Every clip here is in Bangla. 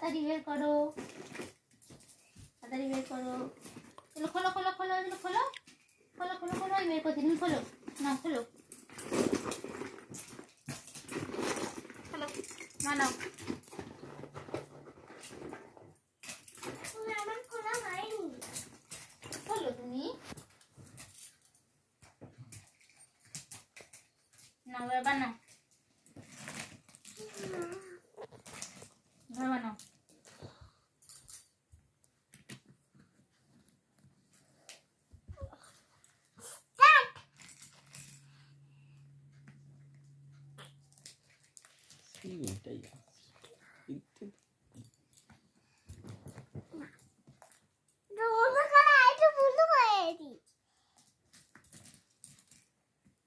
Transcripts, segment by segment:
তাড়াতাড়ি বের করো, তাড়াতাড়ি বের করো। চলো খোলো খোলো খোলো, এগুলো খোলো খোলো খোলো খোলো, আমি বের করছি, তুমি খোলো না, খোলো খোলো না, নাও আমার খোলা হয়নি। খোলো তুমি, নাও এবার বানাও, ঘর বানাও।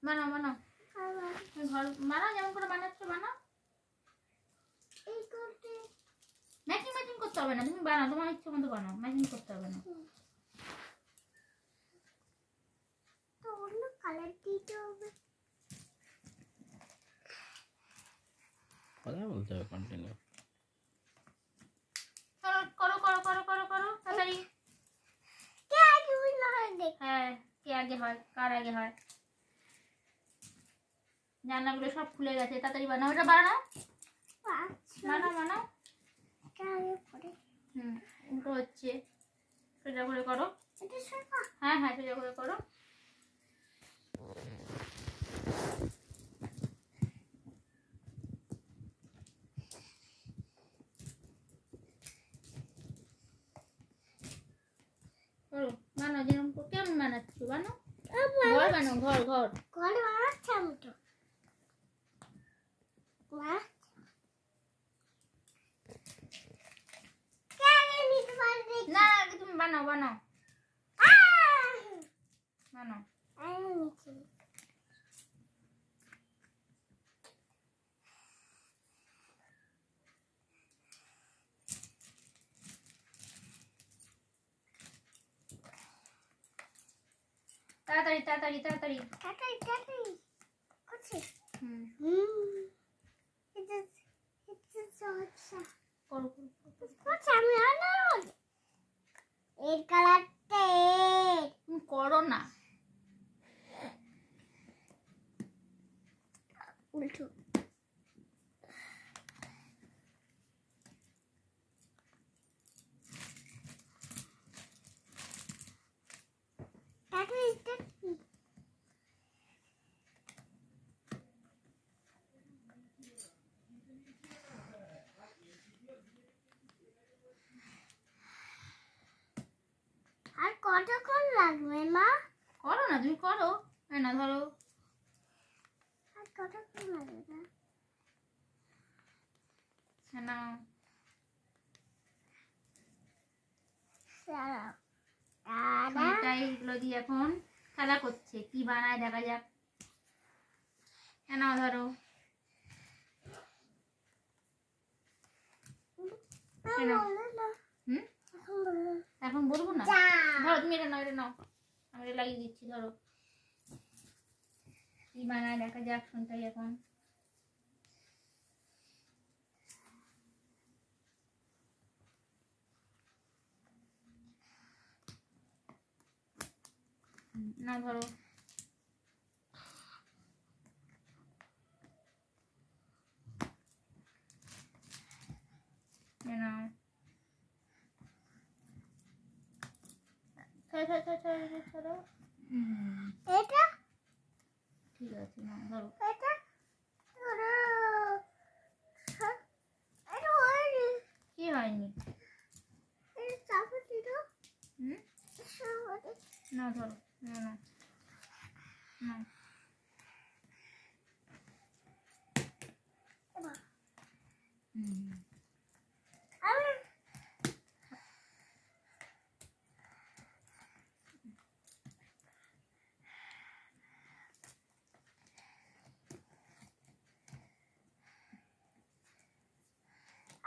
বানাও বানাও, ঘর বানাও, যেমন করে বানাচ্ছ বানাও। ম্যাচিং ম্যাচিং করতে হবে না, তুমি বানাও তোমার ইচ্ছে মতো বানাও, ম্যাচিং করতে হবে না। কথা বলতে হবে কন্টিনিউ। করো করো করো করো করো তাড়াতাড়ি। হ্যাঁ, কে আগে হয়, কার আগে হয়। জানলাগুলো সব খুলে গেছে, তাড়াতাড়ি বানাও, এটা বানাও বানাও বানাও। উল্টো হচ্ছে, সোজা করে করো। হ্যাঁ হ্যাঁ, সোজা করে করো। করো বানাও, যেরকম কেমন বানাচ্ছ বানাও। ঘর বানাও, ঘর ঘর ঘর বানাচ্ছি আমি তো। না, তুমি বানাও বানাও বানাও। তাড়াতাড়ি তাড়াতাড়ি তাড়াতাড়ি। এর কালারটা তুমি করো না, উল্টো। আর কতক্ষণ লাগবে মা? করো না, তুমি করো না, ধরো। আর কতক্ষণ লাগবে? না এগুলো দিয়ে এখন খেলা করছে, কি বানায় দেখা যাক। নাও ধরো, এখন বলবো না, ধরো তুমি এটা নাও, এটা নাও, আমি এটা লাগিয়ে দিচ্ছি। ধরো কি বানায় দেখা যাক, শুনটাই এখন। না ধরো, নাও, ছাড়ো। এটা ঠিক আছে, না ধরো। এটা এটা হয়নি। কি হয়নি? এটা চাপা দিল। না ধরো, না না না।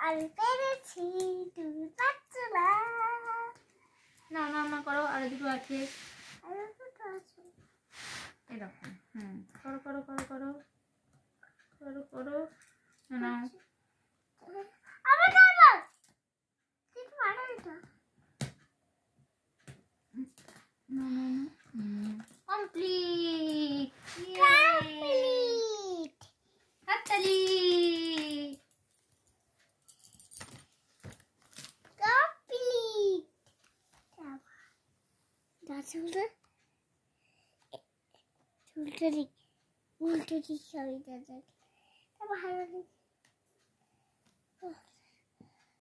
আমি পেরেছি, তুমি পারছো না। না না না, করো, আর দুটো আছে আছে এরকম। করো করো করো করো করো করো, নাও। আমি খাবো। চুলটা চুলটা দিক উল্টো দিক আমি দাদা ভালো